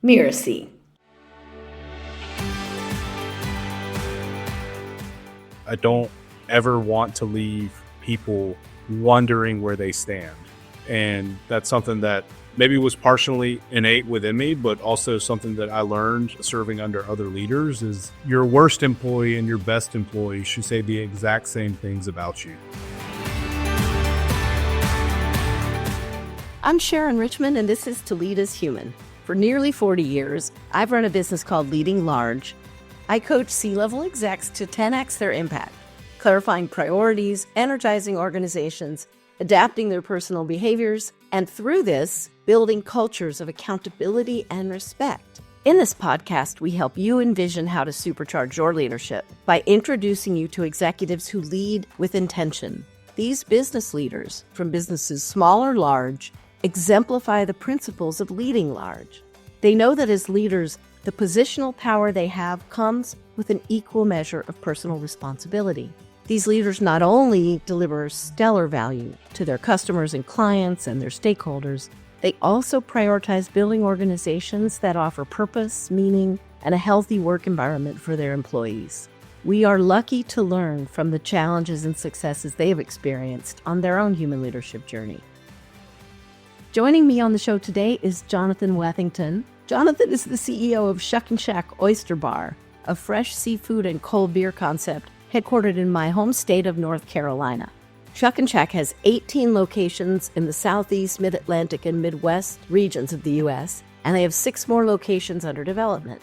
Mirasee. I don't ever want to leave people wondering where they stand. And that's something that maybe was partially innate within me, but also something that I learned serving under other leaders is your worst employee and your best employee should say the exact same things about you. I'm Sharon, Richmond, and this is To Lead as Human. For nearly 40 years, I've run a business called Leading Large. I coach C-level execs to 10x their impact, clarifying priorities, energizing organizations, adapting their personal behaviors, and through this, building cultures of accountability and respect. In this podcast, we help you envision how to supercharge your leadership by introducing you to executives who lead with intention. These business leaders, from businesses small or large, exemplify the principles of leading large. They know that as leaders, the positional power they have comes with an equal measure of personal responsibility. These leaders not only deliver stellar value to their customers and clients and their stakeholders, they also prioritize building organizations that offer purpose, meaning, and a healthy work environment for their employees. We are lucky to learn from the challenges and successes they have experienced on their own human leadership journey. Joining me on the show today is Jonathan Weathington. Jonathan is the CEO of Shuck and Shack Oyster Bar, a fresh seafood and cold beer concept headquartered in my home state of North Carolina. Shuck and Shack has 18 locations in the Southeast, Mid-Atlantic, and Midwest regions of the U.S., and they have 6 more locations under development.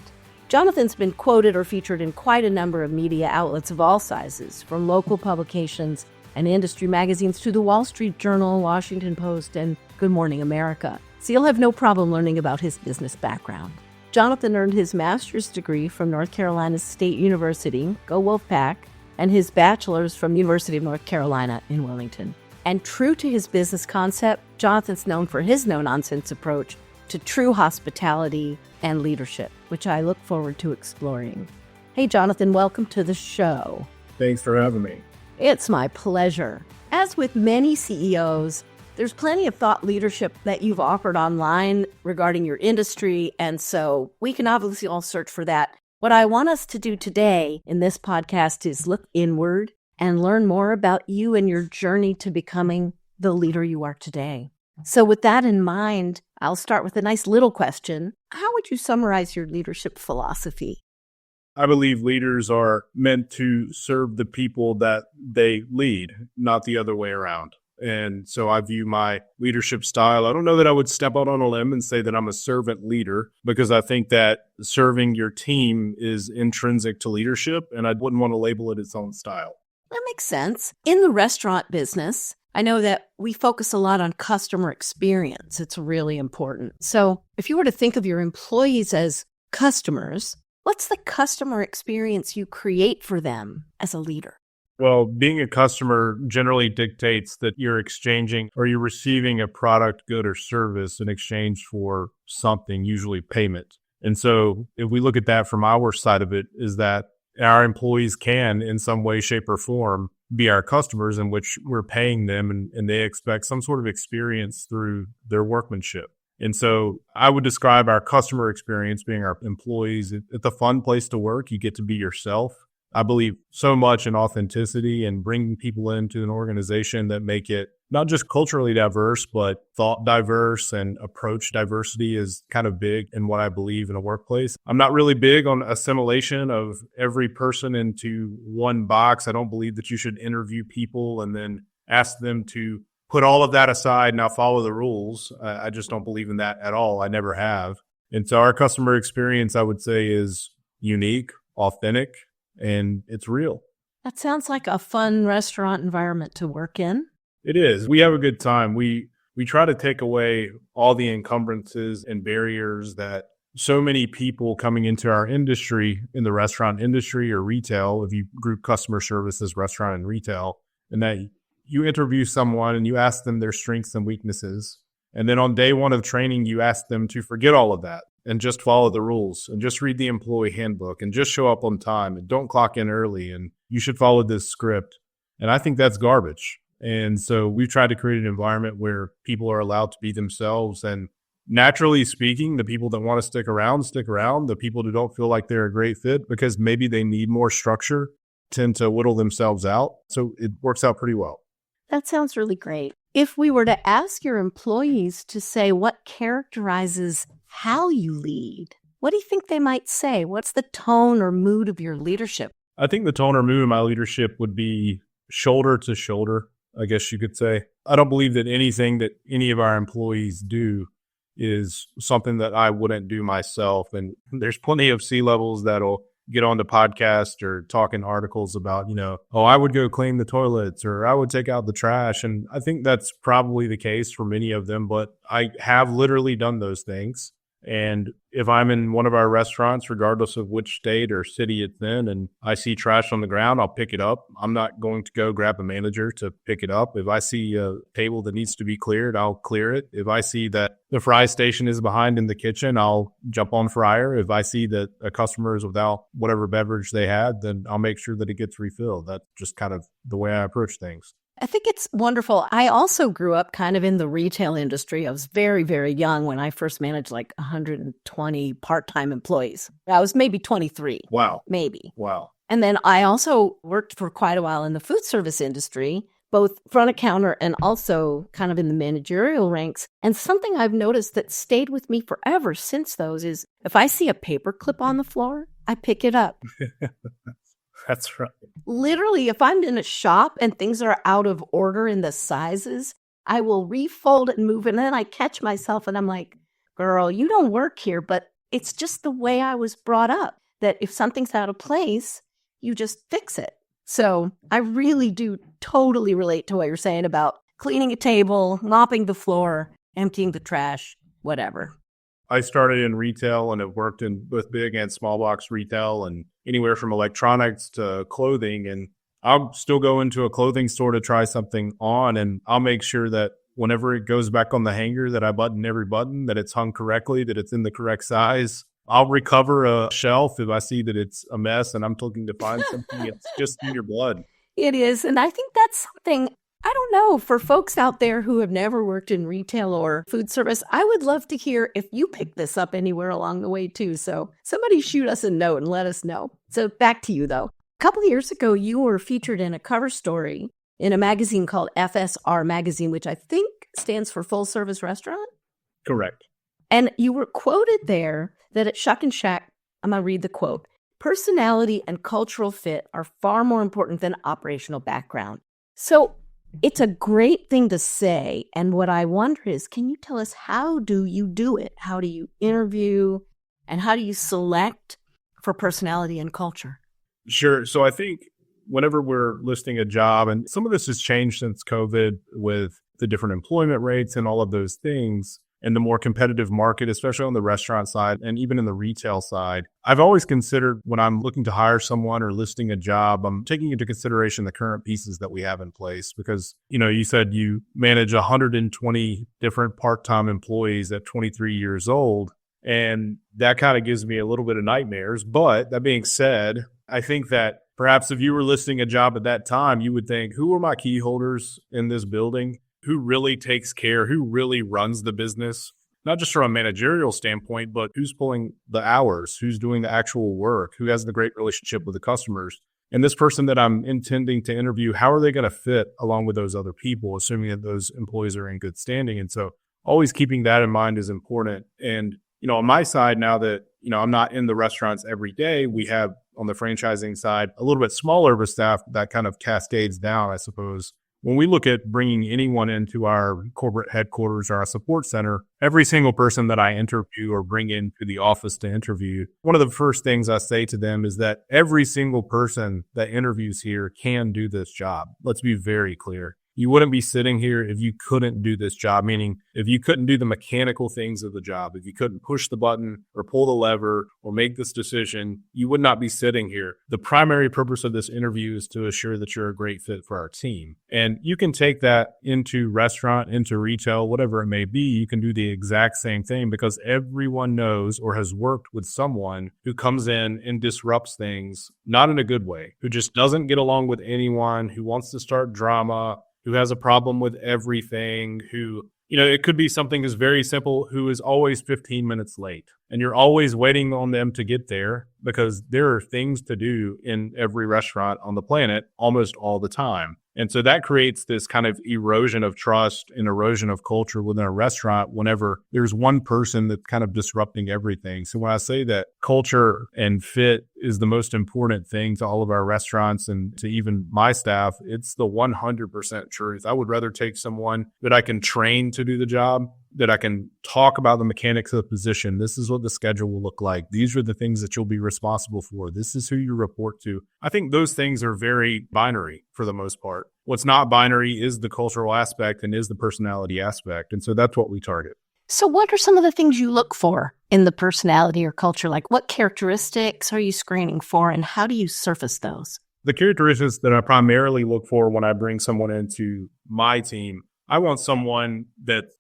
Jonathan's been quoted or featured in quite a number of media outlets of all sizes, from local publications and industry magazines to the Wall Street Journal, Washington Post, and Good Morning America. So you'll have no problem learning about his business background. Jonathan earned his master's degree from North Carolina State University, go Wolfpack, and his bachelor's from University of North Carolina in Wilmington. And true to his business concept, Jonathan's known for his no-nonsense approach to true hospitality and leadership, which I look forward to exploring. Hey, Jonathan, welcome to the show. Thanks for having me. It's my pleasure. As with many CEOs, there's plenty of thought leadership that you've offered online regarding your industry, and so we can obviously all search for that. What I want us to do today in this podcast is look inward and learn more about you and your journey to becoming the leader you are today. So with that in mind, I'll start with a nice little question. How would you summarize your leadership philosophy? I believe leaders are meant to serve the people that they lead, not the other way around. And so I view my leadership style. I don't know that I would step out on a limb and say that I'm a servant leader, because I think that serving your team is intrinsic to leadership, and I wouldn't want to label it its own style. That makes sense. In the restaurant business, I know that we focus a lot on customer experience. It's really important. So if you were to think of your employees as customers, what's the customer experience you create for them as a leader? Well, being a customer generally dictates that you're exchanging or you're receiving a product, good, or service in exchange for something, usually payment. And so if we look at that from our side of it, is that our employees can, in some way, shape, or form, be our customers in which we're paying them and they expect some sort of experience through their workmanship. And so I would describe our customer experience being our employees. It's a fun place to work. You get to be yourself. I believe so much in authenticity and bringing people into an organization that make it not just culturally diverse, but thought diverse and approach diversity is kind of big in what I believe in a workplace. I'm not really big on assimilation of every person into one box. I don't believe that you should interview people and then ask them to put all of that aside, now follow the rules. I just don't believe in that at all. I never have. And so our customer experience, I would say, is unique, authentic, and it's real. That sounds like a fun restaurant environment to work in. It is. We have a good time. We try to take away all the encumbrances and barriers that so many people coming into our industry, in the restaurant industry or retail, if you group customer service as restaurant and retail, and that you interview someone and you ask them their strengths and weaknesses. And then on day one of training, you ask them to forget all of that and just follow the rules and just read the employee handbook and just show up on time and don't clock in early and you should follow this script. And I think that's garbage. And so we've tried to create an environment where people are allowed to be themselves and naturally speaking, the people that want to stick around, stick around. The people who don't feel like they're a great fit because maybe they need more structure tend to whittle themselves out. So it works out pretty well. That sounds really great. If we were to ask your employees to say what characterizes how you lead, what do you think they might say? What's the tone or mood of your leadership? I think the tone or mood of my leadership would be shoulder to shoulder, I guess you could say. I don't believe that anything that any of our employees do is something that I wouldn't do myself. And there's plenty of C-levels that'll get on the podcast or talk in articles about, oh, I would go clean the toilets or I would take out the trash. And I think that's probably the case for many of them, but I have literally done those things. And if I'm in one of our restaurants, regardless of which state or city it's in, and I see trash on the ground, I'll pick it up. I'm not going to go grab a manager to pick it up. If I see a table that needs to be cleared, I'll clear it. If I see that the fry station is behind in the kitchen, I'll jump on fryer. If I see that a customer is without whatever beverage they had, then I'll make sure that it gets refilled. That's just kind of the way I approach things. I think it's wonderful. I also grew up kind of in the retail industry. I was very, very young when I first managed like 120 part-time employees. I was maybe 23. Wow. Maybe. Wow. And then I also worked for quite a while in the food service industry, both front of counter and also kind of in the managerial ranks. And something I've noticed that stayed with me forever since those is if I see a paper clip on the floor, I pick it up. That's right. Literally, if I'm in a shop and things are out of order in the sizes, I will refold it and move it. And then I catch myself and I'm like, girl, you don't work here, but it's just the way I was brought up, that if something's out of place, you just fix it. So I really do totally relate to what you're saying about cleaning a table, mopping the floor, emptying the trash, whatever. I started in retail and have worked in both big and small box retail and anywhere from electronics to clothing. And I'll still go into a clothing store to try something on, and I'll make sure that whenever it goes back on the hanger that I button every button, that it's hung correctly, that it's in the correct size. I'll recover a shelf if I see that it's a mess and I'm looking to find something. It's just in your blood. It is. And I think that's something, I don't know, for folks out there who have never worked in retail or food service, I would love to hear if you picked this up anywhere along the way too. So somebody shoot us a note and let us know. So back to you though. A couple of years ago, you were featured in a cover story in a magazine called FSR Magazine, which I think stands for Full Service Restaurant. Correct. And you were quoted there that at Shuck and Shack, I'm going to read the quote, personality and cultural fit are far more important than operational background. So it's a great thing to say. And what I wonder is, can you tell us how do you do it? How do you interview and how do you select for personality and culture? Sure. So I think whenever we're listing a job, and some of this has changed since COVID with the different employment rates and all of those things, and the more competitive market, especially on the restaurant side and even in the retail side, I've always considered when I'm looking to hire someone or listing a job, I'm taking into consideration the current pieces that we have in place because, you said you manage 120 different part-time employees at 23 years old. And that kind of gives me a little bit of nightmares. But that being said, I think that perhaps if you were listing a job at that time, you would think, who are my key holders in this building? Who really takes care? Who really runs the business? Not just from a managerial standpoint, but who's pulling the hours? Who's doing the actual work? Who has the great relationship with the customers? And this person that I'm intending to interview, how are they going to fit along with those other people, assuming that those employees are in good standing? And so always keeping that in mind is important. And, on my side, now that, I'm not in the restaurants every day, we have on the franchising side, a little bit smaller of a staff that kind of cascades down, I suppose. When we look at bringing anyone into our corporate headquarters or our support center, every single person that I interview or bring into the office to interview, one of the first things I say to them is that every single person that interviews here can do this job. Let's be very clear. You wouldn't be sitting here if you couldn't do this job, meaning if you couldn't do the mechanical things of the job, if you couldn't push the button or pull the lever or make this decision, you would not be sitting here. The primary purpose of this interview is to assure that you're a great fit for our team. And you can take that into restaurant, into retail, whatever it may be. You can do the exact same thing because everyone knows or has worked with someone who comes in and disrupts things, not in a good way, who just doesn't get along with anyone, who wants to start drama, who has a problem with everything, who It could be something that's very simple, who is always 15 minutes late. And you're always waiting on them to get there because there are things to do in every restaurant on the planet almost all the time. And so that creates this kind of erosion of trust and erosion of culture within a restaurant whenever there's one person that's kind of disrupting everything. So when I say that culture and fit is the most important thing to all of our restaurants and to even my staff, it's the 100% truth. I would rather take someone that I can train to do the job, that I can talk about the mechanics of the position. This is what the schedule will look like. These are the things that you'll be responsible for. This is who you report to. I think those things are very binary for the most part. What's not binary is the cultural aspect and is the personality aspect. And so that's what we target. So what are some of the things you look for in the personality or culture? Like what characteristics are you screening for and how do you surface those? The characteristics that I primarily look for when I bring someone into my team, I want someone that's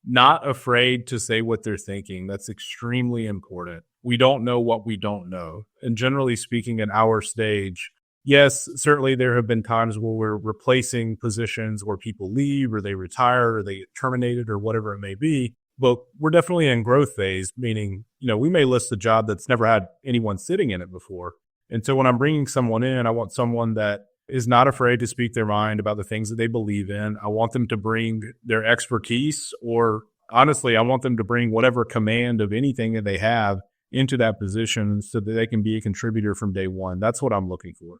not afraid to say what they're thinking. That's extremely important. We don't know what we don't know. And generally speaking, at our stage, yes, certainly there have been times where we're replacing positions where people leave or they retire or they get terminated or whatever it may be. But we're definitely in growth phase, meaning, we may list a job that's never had anyone sitting in it before. And so when I'm bringing someone in, I want someone that is not afraid to speak their mind about the things that they believe in. I want them to bring their expertise, or honestly, I want them to bring whatever command of anything that they have into that position so that they can be a contributor from day one. That's what I'm looking for.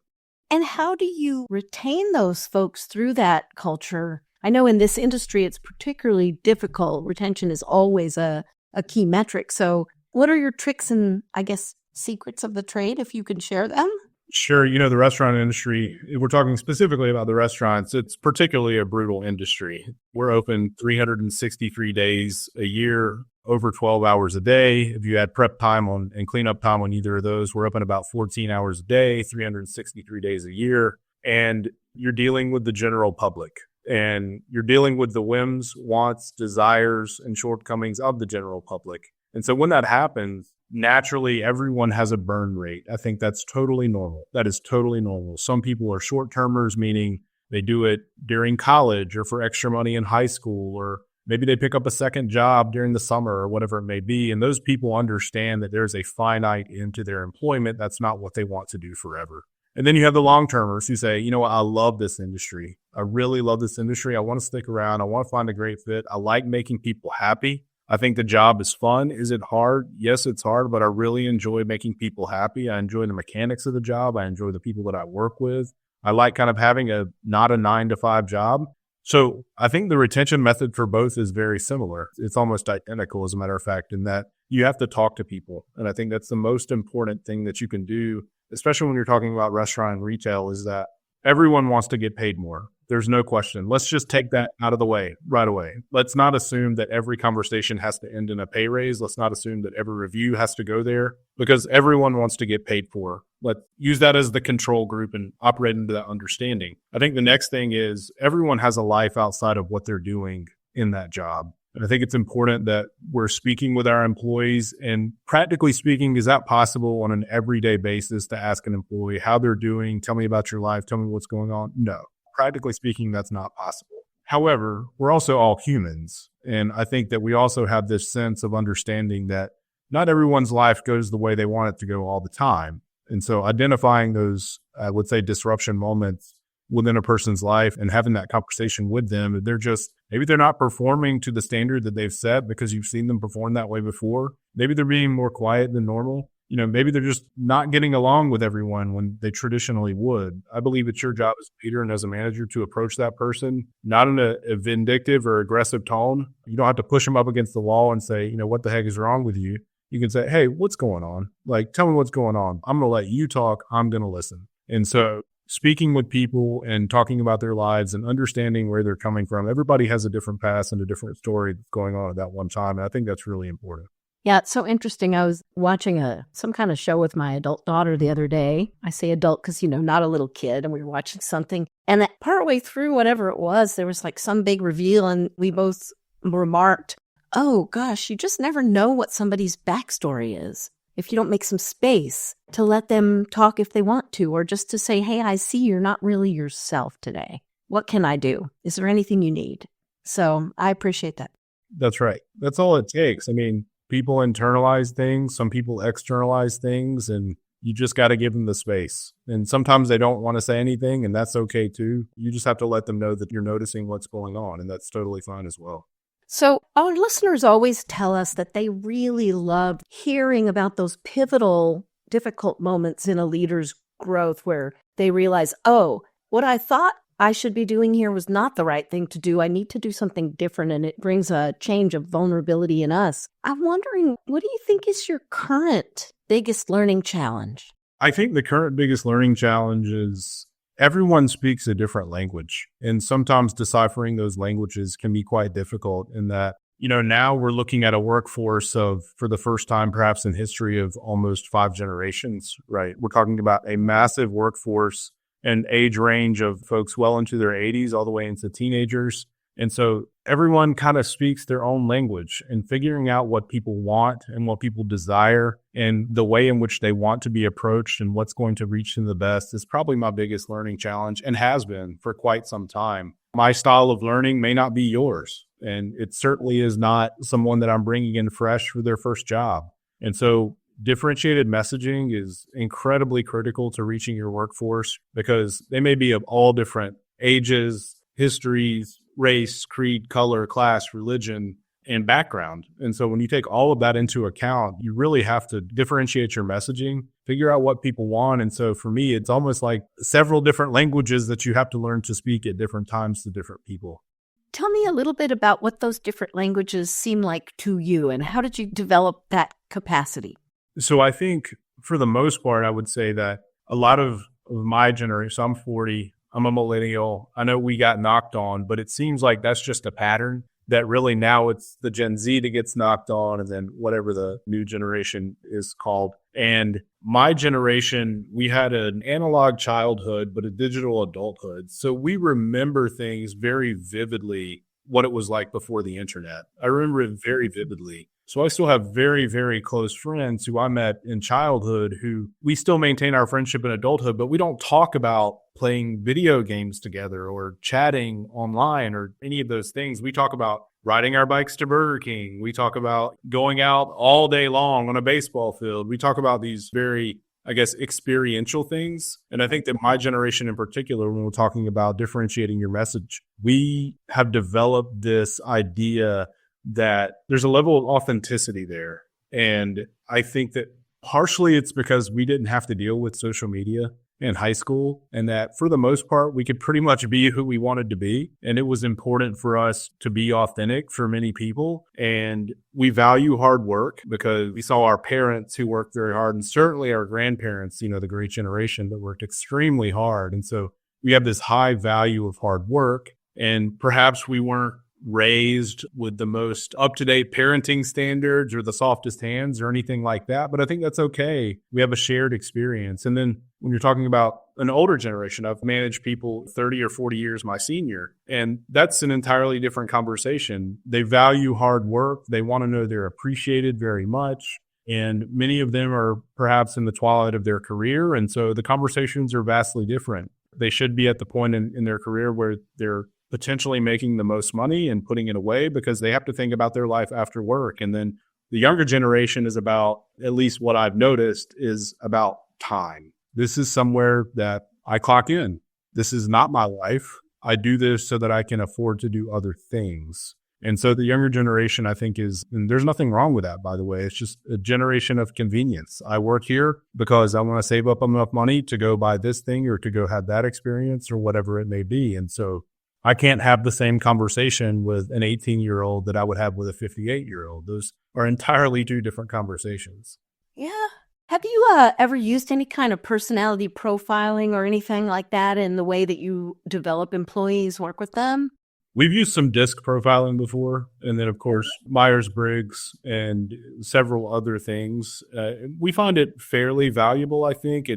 And how do you retain those folks through that culture? I know in this industry, it's particularly difficult. Retention is always a key metric. So what are your tricks and, I guess, secrets of the trade, if you can share them? Sure. The restaurant industry, if we're talking specifically about the restaurants, it's particularly a brutal industry. We're open 363 days a year, over 12 hours a day. If you add prep time and cleanup time on either of those, we're open about 14 hours a day, 363 days a year. And you're dealing with the general public. And you're dealing with the whims, wants, desires, and shortcomings of the general public. And so when that happens, naturally, everyone has a burn rate. I think that's totally normal. That is totally normal. Some people are short-termers, meaning they do it during college or for extra money in high school, or maybe they pick up a second job during the summer or whatever it may be. And those people understand that there's a finite end to their employment. That's not what they want to do forever. And then you have the long-termers who say, I love this industry. I really love this industry. I want to stick around. I want to find a great fit. I like making people happy. I think the job is fun. Is it hard? Yes, it's hard, but I really enjoy making people happy. I enjoy the mechanics of the job. I enjoy the people that I work with. I like kind of having not a 9-to-5 job. So I think the retention method for both is very similar. It's almost identical, as a matter of fact, in that you have to talk to people. And I think that's the most important thing that you can do, especially when you're talking about restaurant and retail, is that everyone wants to get paid more. There's no question. Let's just take that out of the way right away. Let's not assume that every conversation has to end in a pay raise. Let's not assume that every review has to go there, because everyone wants to get paid for. Let's use that as the control group and operate into that understanding. I think the next thing is everyone has a life outside of what they're doing in that job. And I think it's important that we're speaking with our employees, and practically speaking, is that possible on an everyday basis to ask an employee how they're doing? Tell me about your life. Tell me what's going on. No. Practically speaking, that's not possible. However, we're also all humans. And I think that we also have this sense of understanding that not everyone's life goes the way they want it to go all the time. And so identifying those, I would say, disruption moments within a person's life and having that conversation with them, maybe they're not performing to the standard that they've set because you've seen them perform that way before. Maybe they're being more quiet than normal. Maybe they're just not getting along with everyone when they traditionally would. I believe it's your job as a leader and as a manager to approach that person, not in a vindictive or aggressive tone. You don't have to push them up against the wall and say, what the heck is wrong with you? You can say, hey, what's going on? Tell me what's going on. I'm going to let you talk. I'm going to listen. And so speaking with people and talking about their lives and understanding where they're coming from. Everybody has a different past and a different story that's going on at that one time. And I think that's really important. Yeah, it's so interesting. I was watching some kind of show with my adult daughter the other day. I say adult because, not a little kid, and we were watching something. And that partway through, whatever it was, there was some big reveal, and we both remarked, oh gosh, you just never know what somebody's backstory is if you don't make some space to let them talk if they want to, or just to say, hey, I see you're not really yourself today. What can I do? Is there anything you need? So I appreciate that. That's right. That's all it takes. I mean, people internalize things, some people externalize things, and you just got to give them the space. And sometimes they don't want to say anything, and that's okay too. You just have to let them know that you're noticing what's going on, and that's totally fine as well. So our listeners always tell us that they really love hearing about those pivotal, difficult moments in a leader's growth where they realize, oh, what I thought I should be doing here was not the right thing to do. I need to do something different, and it brings a change of vulnerability in us. I'm wondering, what do you think is your current biggest learning challenge? I think the current biggest learning challenge is everyone speaks a different language, and sometimes deciphering those languages can be quite difficult in that, now we're looking at a workforce of, for the first time perhaps in history, of almost 5 generations, right? We're talking about a massive workforce and age range of folks well into their 80s all the way into teenagers. And so everyone kind of speaks their own language, and figuring out what people want and what people desire and the way in which they want to be approached and what's going to reach them the best is probably my biggest learning challenge, and has been for quite some time. My style of learning may not be yours, and it certainly is not someone that I'm bringing in fresh for their first job. And so differentiated messaging is incredibly critical to reaching your workforce, because they may be of all different ages, histories, race, creed, color, class, religion, and background. And so when you take all of that into account, you really have to differentiate your messaging, figure out what people want. And so for me, it's almost like several different languages that you have to learn to speak at different times to different people. Tell me a little bit about what those different languages seem like to you, and how did you develop that capacity? So I think for the most part, I would say that a lot of my generation, so I'm 40, I'm a millennial. I know we got knocked on, but it seems like that's just a pattern, that really now it's the Gen Z that gets knocked on, and then whatever the new generation is called. And my generation, we had an analog childhood, but a digital adulthood. So we remember things very vividly, what it was like before the internet. I remember it very vividly. So I still have very, very close friends who I met in childhood who we still maintain our friendship in adulthood, but we don't talk about playing video games together or chatting online or any of those things. We talk about riding our bikes to Burger King. We talk about going out all day long on a baseball field. We talk about these very, experiential things. And I think that my generation in particular, when we're talking about differentiating your message, we have developed this idea that there's a level of authenticity there. And I think that partially it's because we didn't have to deal with social media in high school, and that for the most part, we could pretty much be who we wanted to be. And it was important for us to be authentic for many people. And we value hard work because we saw our parents who worked very hard, and certainly our grandparents, the great generation that worked extremely hard. And so we have this high value of hard work, and perhaps we weren't raised with the most up-to-date parenting standards or the softest hands or anything like that. But I think that's okay. We have a shared experience. And then when you're talking about an older generation, I've managed people 30 or 40 years my senior, and that's an entirely different conversation. They value hard work. They want to know they're appreciated very much. And many of them are perhaps in the twilight of their career. And so the conversations are vastly different. They should be at the point in their career where they're potentially making the most money and putting it away, because they have to think about their life after work. And then the younger generation is about, at least what I've noticed, is about time. This is somewhere that I clock in. This is not my life. I do this so that I can afford to do other things. And so the younger generation, I think, and there's nothing wrong with that, by the way. It's just a generation of convenience. I work here because I want to save up enough money to go buy this thing or to go have that experience or whatever it may be. And so I can't have the same conversation with an 18-year-old that I would have with a 58-year-old. Those are entirely two different conversations. Yeah. Have you ever used any kind of personality profiling or anything like that in the way that you develop employees, work with them? We've used some disc profiling before, and then, of course, Myers-Briggs and several other things. We find it fairly valuable, I think.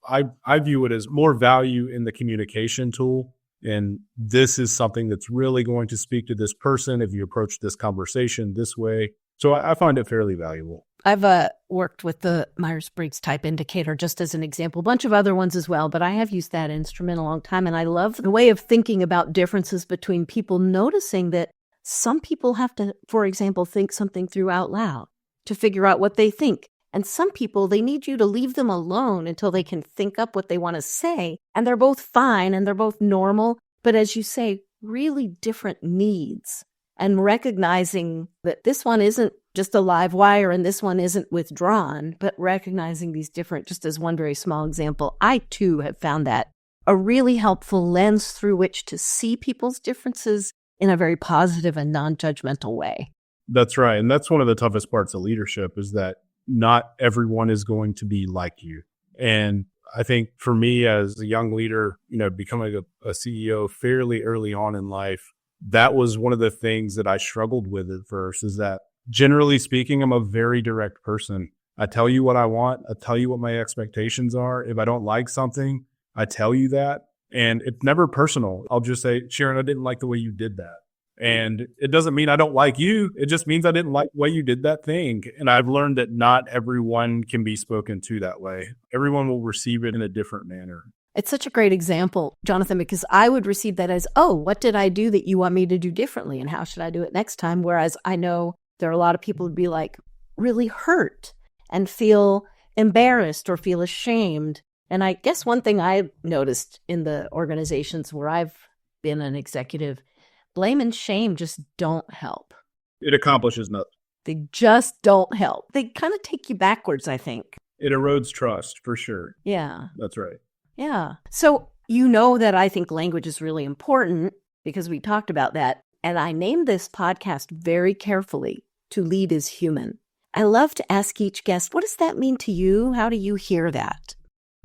I view it as more value in the communication tool. And this is something that's really going to speak to this person if you approach this conversation this way. So I find it fairly valuable. I've worked with the Myers-Briggs type indicator just as an example, a bunch of other ones as well, but I have used that instrument a long time. And I love the way of thinking about differences between people, noticing that Some people have to, for example, think something through out loud to figure out what they think. And some people, they need you to leave them alone until they can think up what they want to say. And they're both fine and they're both normal. But as you say, really different needs. And recognizing that this one isn't just a live wire and this one isn't withdrawn, but recognizing these different, just as one very small example, I too have found that a really helpful lens through which to see people's differences in a very positive and non-judgmental way. That's right. And that's one of the toughest parts of leadership is that not everyone is going to be like you. And I think for me as a young leader, becoming a CEO fairly early on in life, that was one of the things that I struggled with at first is that generally speaking, I'm a very direct person. I tell you what I want. I tell you what my expectations are. If I don't like something, I tell you that. And it's never personal. I'll just say, Sharon, I didn't like the way you did that. And it doesn't mean I don't like you. It just means I didn't like the way you did that thing. And I've learned that not everyone can be spoken to that way. Everyone will receive it in a different manner. It's such a great example, Jonathan, because I would receive that as, oh, what did I do that you want me to do differently? And how should I do it next time? Whereas I know there are a lot of people who'd be like really hurt and feel embarrassed or feel ashamed. And I guess one thing I noticed in the organizations where I've been an executive, blame and shame just don't help. It accomplishes nothing. They just don't help. They kind of take you backwards, I think. It erodes trust, for sure. Yeah. That's right. Yeah. So you know that I think language is really important because we talked about that. And I named this podcast very carefully, To Lead is Human. I love to ask each guest, what does that mean to you? How do you hear that?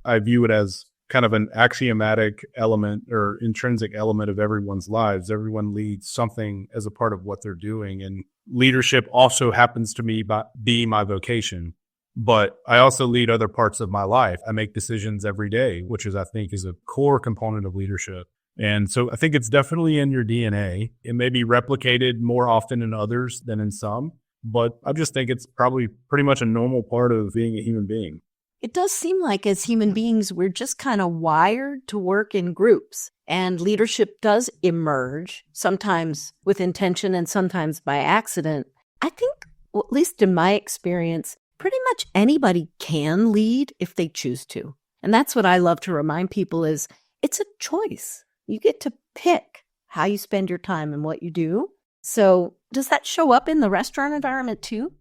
I view it as kind of an axiomatic element or intrinsic element of everyone's lives. Everyone leads something as a part of what they're doing. And leadership also happens to me be my vocation. But I also lead other parts of my life. I make decisions every day, which I think is a core component of leadership. And so I think it's definitely in your DNA. It may be replicated more often in others than in some, but I just think it's probably pretty much a normal part of being a human being. It does seem like as human beings, we're just kind of wired to work in groups. And leadership does emerge, sometimes with intention and sometimes by accident. I think, well, at least in my experience, pretty much anybody can lead if they choose to. And that's what I love to remind people is it's a choice. You get to pick how you spend your time and what you do. So does that show up in the restaurant environment too?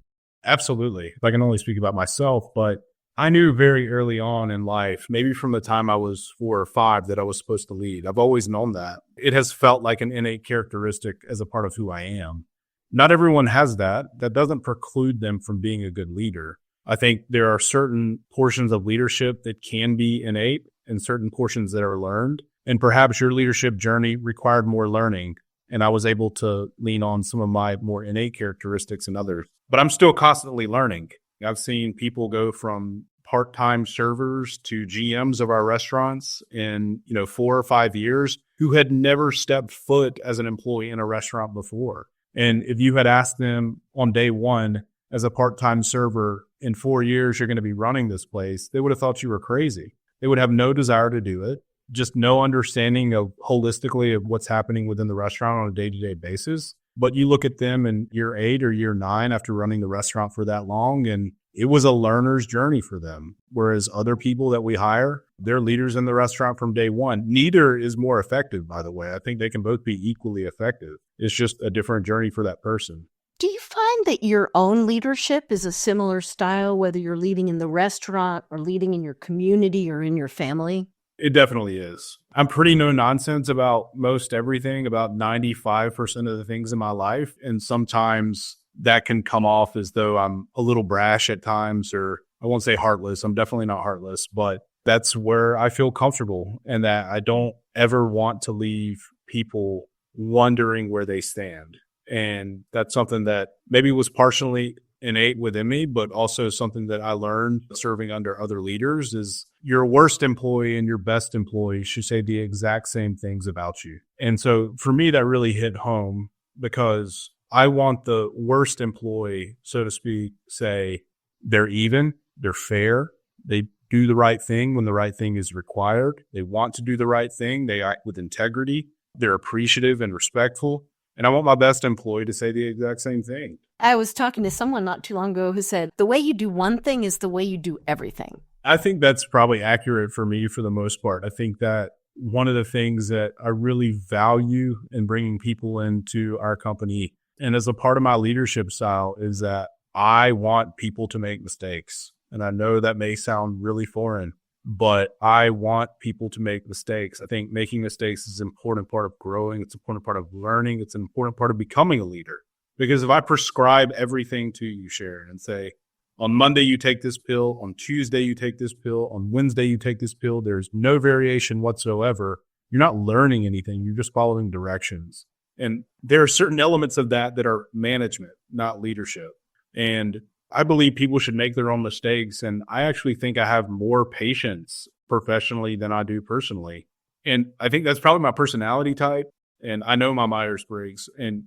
Absolutely. I can only speak about myself, but I knew very early on in life, maybe from the time I was 4 or 5, that I was supposed to lead. I've always known that. It has felt like an innate characteristic as a part of who I am. Not everyone has that. That doesn't preclude them from being a good leader. I think there are certain portions of leadership that can be innate and certain portions that are learned. And perhaps your leadership journey required more learning. And I was able to lean on some of my more innate characteristics and others. But I'm still constantly learning. I've seen people go from part-time servers to GMs of our restaurants in 4 or 5 years who had never stepped foot as an employee in a restaurant before. And if you had asked them on day one as a part-time server, in 4 years, you're going to be running this place, they would have thought you were crazy. They would have no desire to do it, just no understanding of holistically of what's happening within the restaurant on a day-to-day basis. But you look at them in year 8 or year 9 after running the restaurant for that long, and it was a learner's journey for them. Whereas other people that we hire, they're leaders in the restaurant from day one. Neither is more effective, by the way. I think they can both be equally effective. It's just a different journey for that person. Do you find that your own leadership is a similar style, whether you're leading in the restaurant or leading in your community or in your family? It definitely is. I'm pretty no nonsense about most everything, about 95% of the things in my life. And sometimes that can come off as though I'm a little brash at times, or I won't say heartless. I'm definitely not heartless, but that's where I feel comfortable and that I don't ever want to leave people wondering where they stand. And that's something that maybe was partially innate within me, but also something that I learned serving under other leaders is your worst employee and your best employee should say the exact same things about you. And so for me, that really hit home because I want the worst employee, so to speak, say they're even, they're fair, they do the right thing when the right thing is required, they want to do the right thing, they act with integrity, they're appreciative and respectful. And I want my best employee to say the exact same thing. I was talking to someone not too long ago who said, the way you do one thing is the way you do everything. I think that's probably accurate for me for the most part. I think that one of the things that I really value in bringing people into our company and as a part of my leadership style is that I want people to make mistakes. And I know that may sound really foreign, but I want people to make mistakes. I think making mistakes is an important part of growing. It's an important part of learning. It's an important part of becoming a leader. Because if I prescribe everything to you, Sharon, and say, on Monday, you take this pill. On Tuesday, you take this pill. On Wednesday, you take this pill. There's no variation whatsoever. You're not learning anything. You're just following directions. And there are certain elements of that that are management, not leadership. And I believe people should make their own mistakes. And I actually think I have more patience professionally than I do personally. And I think that's probably my personality type. And I know my Myers-Briggs. And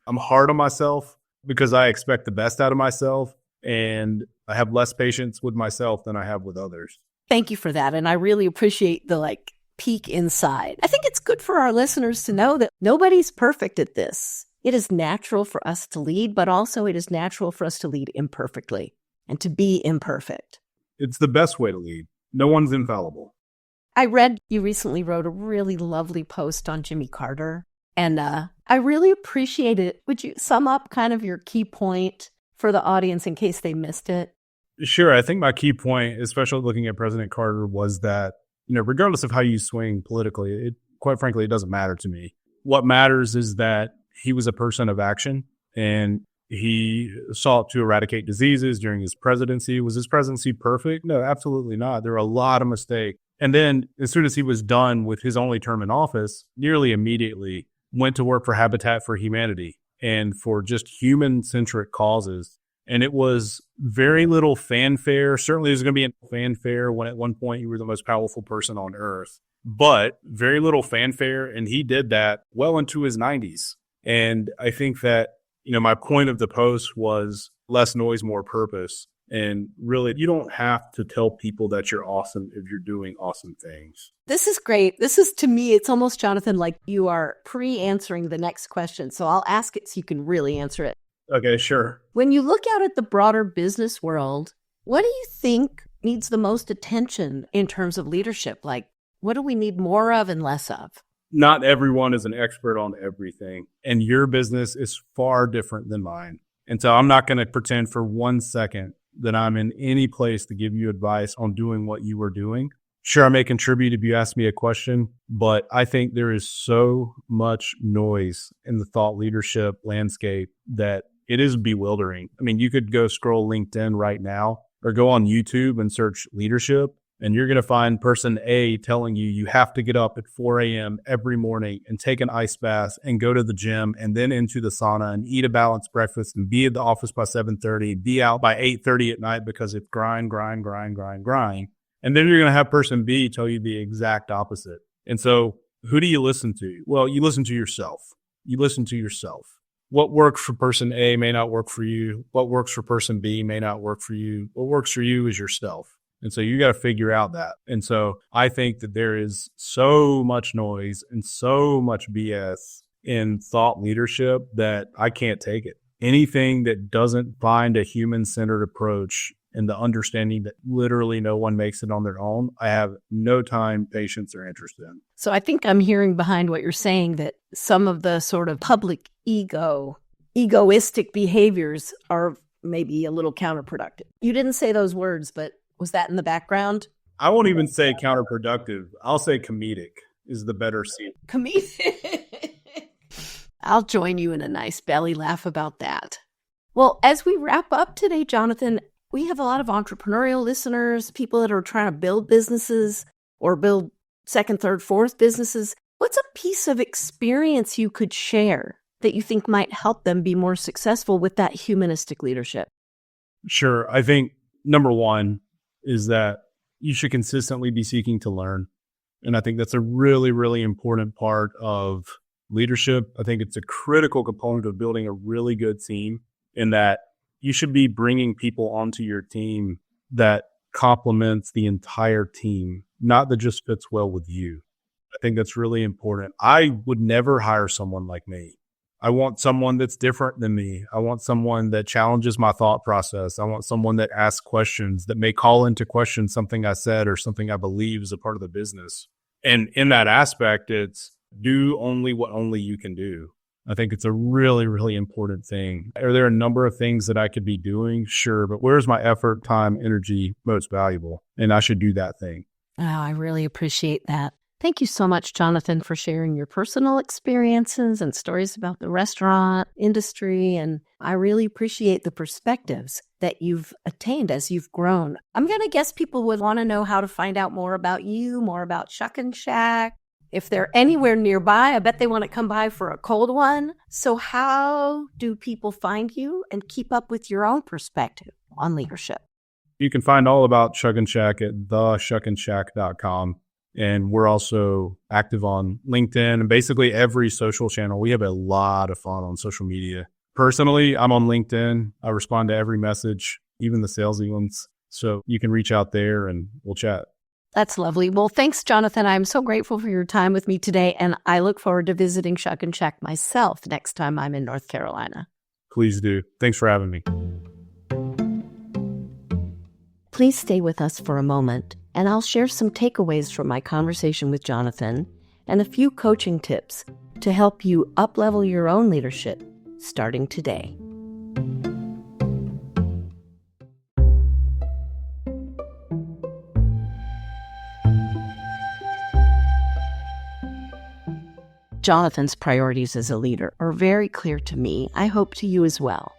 I'm hard on myself because I expect the best out of myself. And I have less patience with myself than I have with others. Thank you for that. And I really appreciate the peek inside. I think it's good for our listeners to know that nobody's perfect at this. It is natural for us to lead, but also it is natural for us to lead imperfectly and to be imperfect. It's the best way to lead. No one's infallible. I read you recently wrote a really lovely post on Jimmy Carter, and I really appreciate it. Would you sum up kind of your key point for the audience in case they missed it? Sure. I think my key point, especially looking at President Carter, was that, regardless of how you swing politically, quite frankly, it doesn't matter to me. What matters is that he was a person of action and he sought to eradicate diseases during his presidency. Was his presidency perfect? No, absolutely not. There were a lot of mistakes. And then as soon as he was done with his only term in office, nearly immediately went to work for Habitat for Humanity and for just human-centric causes. And it was very little fanfare. Certainly there's going to be a fanfare when at one point you were the most powerful person on earth, but very little fanfare. And he did that well into his 90s. And I think that, my point of the post was less noise, more purpose. And really, you don't have to tell people that you're awesome if you're doing awesome things. This is great. This is, to me, it's almost, Jonathan, like you are pre-answering the next question. So I'll ask it so you can really answer it. Okay, sure. When you look out at the broader business world, what do you think needs the most attention in terms of leadership? What do we need more of and less of? Not everyone is an expert on everything, and your business is far different than mine. And so I'm not going to pretend for 1 second that I'm in any place to give you advice on doing what you are doing. Sure, I may contribute if you ask me a question, but I think there is so much noise in the thought leadership landscape that it is bewildering. I mean, you could go scroll LinkedIn right now or go on YouTube and search leadership, and you're going to find person A telling you have to get up at 4 a.m. every morning and take an ice bath and go to the gym and then into the sauna and eat a balanced breakfast and be at the office by 7:30, be out by 8:30 at night because it's grind. And then you're going to have person B tell you the exact opposite. And so who do you listen to? Well, you listen to yourself. What works for person A may not work for you. What works for person B may not work for you. What works for you is yourself. And so you got to figure out that. And so I think that there is so much noise and so much BS in thought leadership that I can't take it. Anything that doesn't find a human-centered approach and the understanding that literally no one makes it on their own, I have no time, patience, or interest in. So I think I'm hearing behind what you're saying that some of the sort of public egoistic behaviors are maybe a little counterproductive. You didn't say those words, but was that in the background? I won't even say counterproductive. I'll say comedic is the better scene. Comedic. I'll join you in a nice belly laugh about that. Well, as we wrap up today, Jonathan, we have a lot of entrepreneurial listeners, people that are trying to build businesses or build second, third, fourth businesses. What's a piece of experience you could share that you think might help them be more successful with that humanistic leadership? Sure. I think number one is that you should consistently be seeking to learn. And I think that's a really, really important part of leadership. I think it's a critical component of building a really good team in that you should be bringing people onto your team that complements the entire team, not that just fits well with you. I think that's really important. I would never hire someone like me. I want someone that's different than me. I want someone that challenges my thought process. I want someone that asks questions, that may call into question something I said or something I believe is a part of the business. And in that aspect, it's do only what only you can do. I think it's a really, really important thing. Are there a number of things that I could be doing? Sure. But where's my effort, time, energy most valuable? And I should do that thing. Oh, I really appreciate that. Thank you so much, Jonathan, for sharing your personal experiences and stories about the restaurant industry. And I really appreciate the perspectives that you've attained as you've grown. I'm going to guess people would want to know how to find out more about you, more about Shuck and Shack. If they're anywhere nearby, I bet they want to come by for a cold one. So how do people find you and keep up with your own perspective on leadership? You can find all about Shuck and Shack at theshuckandshack.com. And we're also active on LinkedIn and basically every social channel. We have a lot of fun on social media. Personally, I'm on LinkedIn. I respond to every message, even the salesy ones. So you can reach out there and we'll chat. That's lovely. Well, thanks, Jonathan. I'm so grateful for your time with me today, and I look forward to visiting Shuck and Shack myself next time I'm in North Carolina. Please do. Thanks for having me. Please stay with us for a moment, and I'll share some takeaways from my conversation with Jonathan and a few coaching tips to help you uplevel your own leadership starting today. Jonathan's priorities as a leader are very clear to me. I hope to you as well.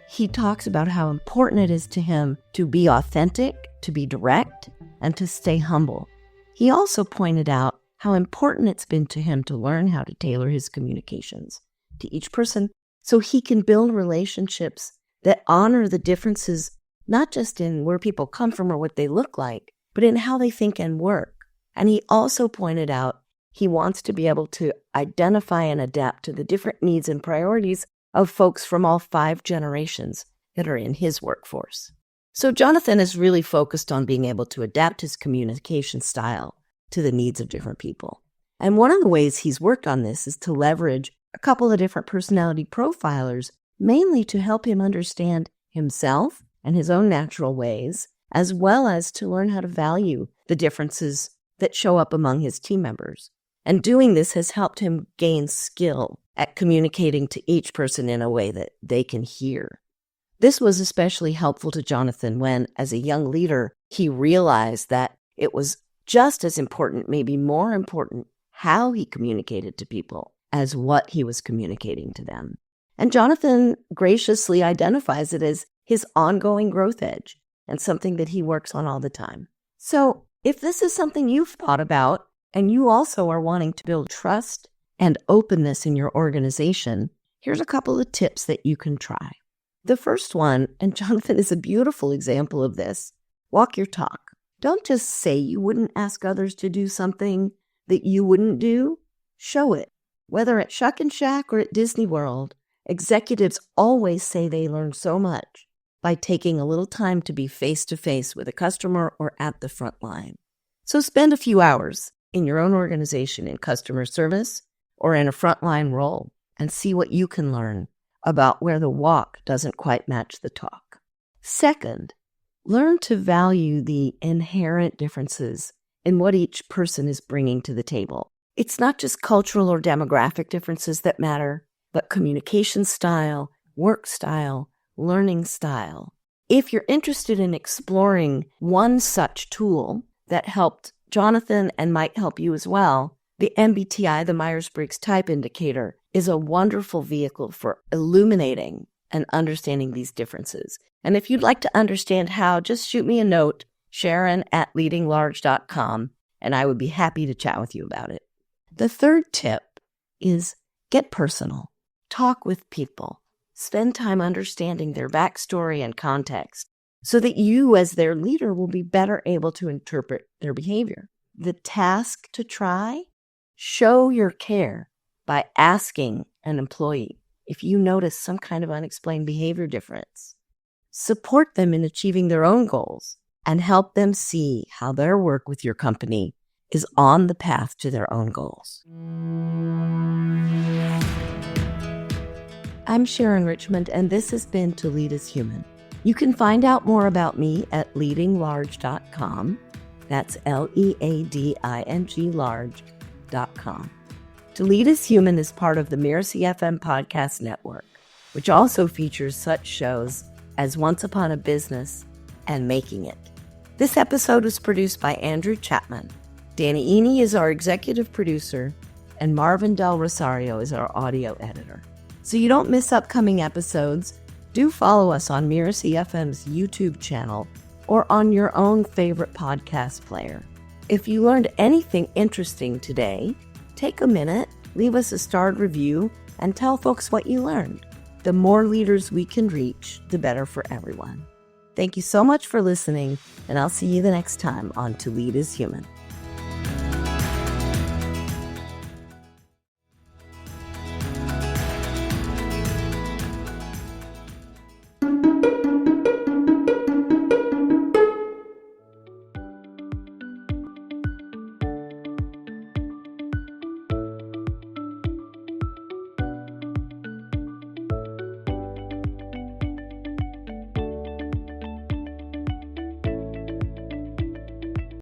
He talks about how important it is to him to be authentic, to be direct, and to stay humble. He also pointed out how important it's been to him to learn how to tailor his communications to each person so he can build relationships that honor the differences, not just in where people come from or what they look like, but in how they think and work. And he also pointed out he wants to be able to identify and adapt to the different needs and priorities of folks from all 5 generations that are in his workforce. So Jonathan is really focused on being able to adapt his communication style to the needs of different people. And one of the ways he's worked on this is to leverage a couple of different personality profilers, mainly to help him understand himself and his own natural ways, as well as to learn how to value the differences that show up among his team members. And doing this has helped him gain skill at communicating to each person in a way that they can hear. This was especially helpful to Jonathan when, as a young leader, he realized that it was just as important, maybe more important, how he communicated to people as what he was communicating to them. And Jonathan graciously identifies it as his ongoing growth edge and something that he works on all the time. So if this is something you've thought about, and you also are wanting to build trust and openness in your organization, here's a couple of tips that you can try. The first one, and Jonathan is a beautiful example of this, walk your talk. Don't just say you wouldn't ask others to do something that you wouldn't do. Show it. Whether at Shuck and Shack or at Disney World, executives always say they learn so much by taking a little time to be face-to-face with a customer or at the front line. So spend a few hours in your own organization in customer service or in a frontline role and see what you can learn about where the walk doesn't quite match the talk. Second, learn to value the inherent differences in what each person is bringing to the table. It's not just cultural or demographic differences that matter, but communication style, work style, learning style. If you're interested in exploring one such tool that helped Jonathan and might help you as well, the MBTI, the Myers-Briggs Type Indicator, is a wonderful vehicle for illuminating and understanding these differences. And if you'd like to understand how, just shoot me a note, Sharon@leadinglarge.com, and I would be happy to chat with you about it. The third tip is get personal. Talk with people. Spend time understanding their backstory and context so that you, as their leader, will be better able to interpret their behavior. The task to try, show your care by asking an employee if you notice some kind of unexplained behavior difference. Support them in achieving their own goals and help them see how their work with your company is on the path to their own goals. I'm Sharon Richmond, and this has been To Lead is Human. You can find out more about me at leadinglarge.com. That's LEADING large.com. To Lead is Human is part of the Mirasee FM podcast network, which also features such shows as Once Upon a Business and Making It. This episode was produced by Andrew Chapman. Danny Eni is our executive producer, and Marvin Del Rosario is our audio editor. So you don't miss upcoming episodes, do follow us on Mirasee FM's YouTube channel or on your own favorite podcast player. If you learned anything interesting today, take a minute, leave us a starred review, and tell folks what you learned. The more leaders we can reach, the better for everyone. Thank you so much for listening, and I'll see you the next time on To Lead is Human.